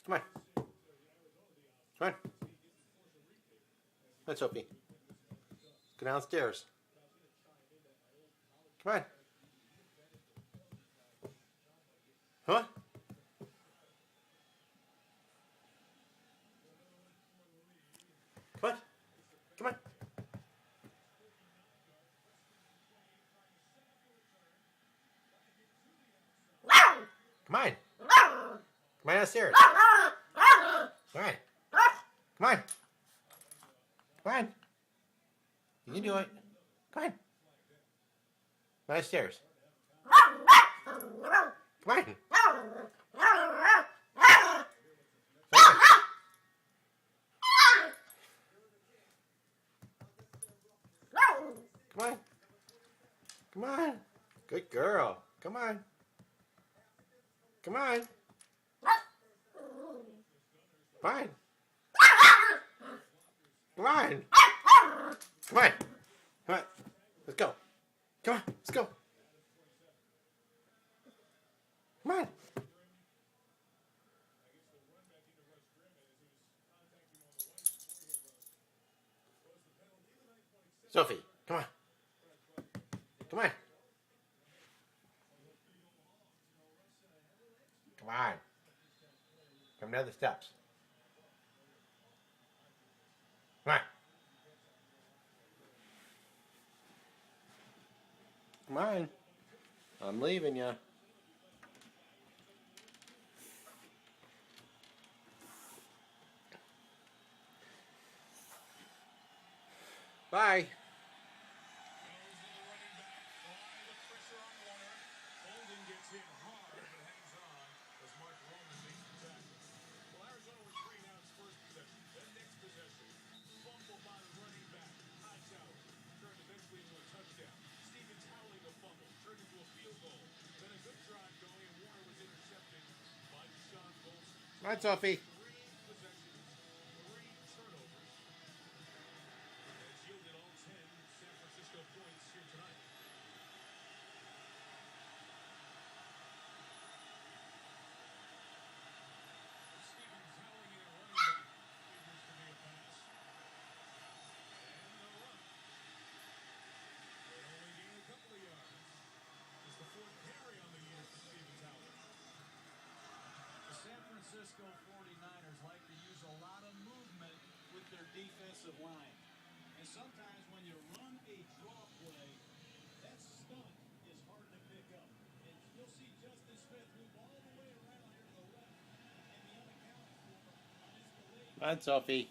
Come on. Come on. Come on, Sophie. Go downstairs. Come on. Huh? Come on. Come on. Come on. Come on downstairs. Come on. Come on. Come on. You can do it. Come on. Come downstairs. Come on. Come on. Come on. Good girl. Come on. Come on. Come on. Come on. Come on. Come on. Let's go. Come on. Let's go. Come on. Sophie, come on. Come on. Come on. Come down the steps. Come on. Come on. I'm leaving you. Bye. Come on, Sophie. Francisco 49ers like to use a lot of movement with their defensive line. And sometimes when you run a draw play, that stunt is hard to pick up. And you'll see Justin Smith move all the way around here to the left. And the unaccounted for on this delay. Come on, Sophie.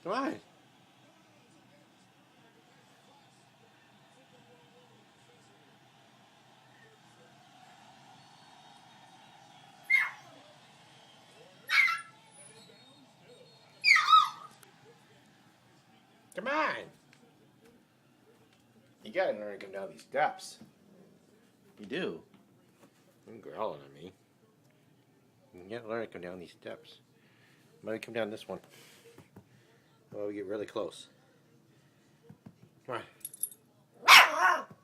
Come on. Come on. You gotta learn to come down these steps. You do. You're growling at me. You gotta learn to come down these steps. I'm gonna come down this one. Oh, we get really close. Come on.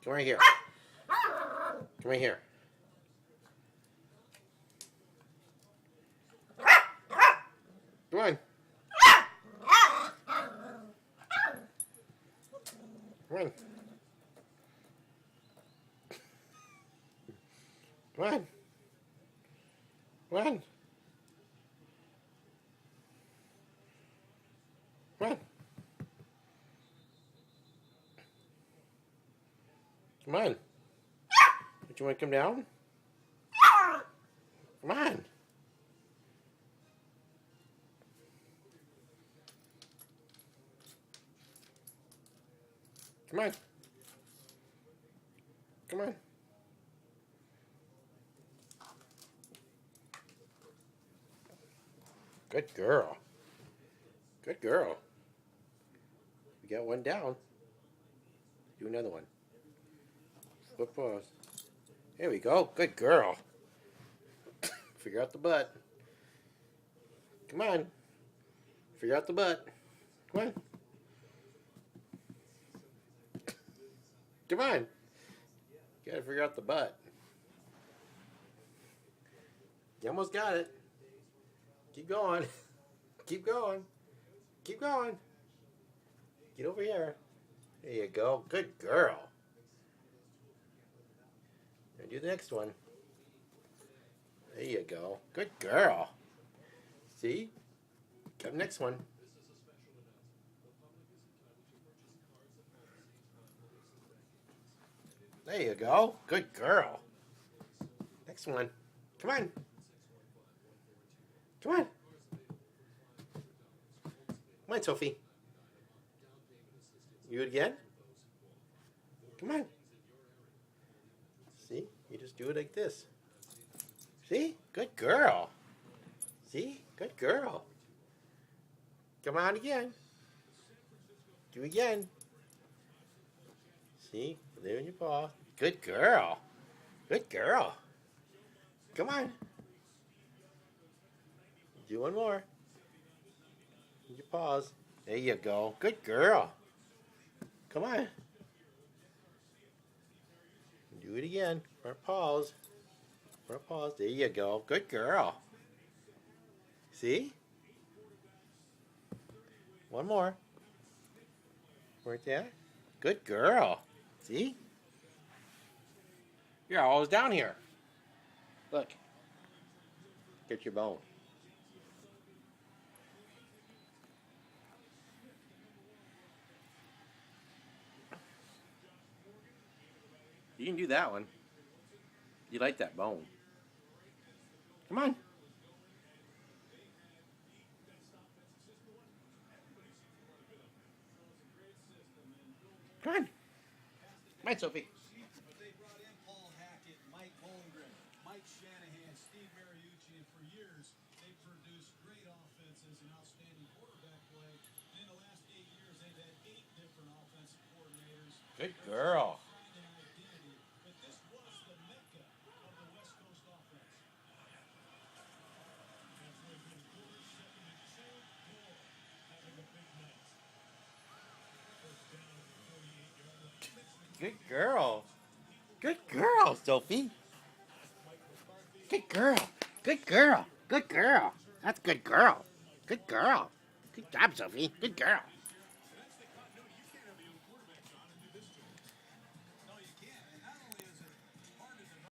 Come right here. Come right here. Come on. Come on. Come on. Come on. Come on. Come on. Don't you want to come down? Come on. Come on. Come on. Good girl. Good girl. We got one down. Do another one. Flip pause. There we go. Good girl. Figure out the butt. Come on. Figure out the butt. Come on. Come on. You gotta figure out the butt. You almost got it. Keep going. Keep going. Keep going. Get over here. There you go. Good girl. Now do the next one. There you go. Good girl. See? Come next one. There you go. Good girl. Next one. Come on. Come on. Come on, Sophie. You do it again? Come on. See? You just do it like this. See? Good girl. See? Good girl. Come on again. Do it again. See? There in your paw. Good girl. Good girl. Come on. Do one more. Your paws. There you go. Good girl. Come on. Do it again. Front paws. Front paws. There you go. Good girl. See? One more. Right there. Good girl. See? You're always down here. Look. Get your bone. You can do that one. You like that bone. Come on. Come on. Come on, Sophie. But they brought in Paul Hackett, Mike Holmgren, Mike Shanahan, Steve Mariucci, and for years they produced great offenses and outstanding quarterback play. In the last 8 years, they've had 8 different offensive coordinators. Good girl. Find an identity, but this was the mecca of the West Coast offense. Halfway through the quarter, 7-2, Moore having a big night. First down at the 48-yard line. Good girl. Good girl, Sophie. Good girl. Good girl. Good girl. That's good girl. Good girl. Good job, Sophie. Good girl.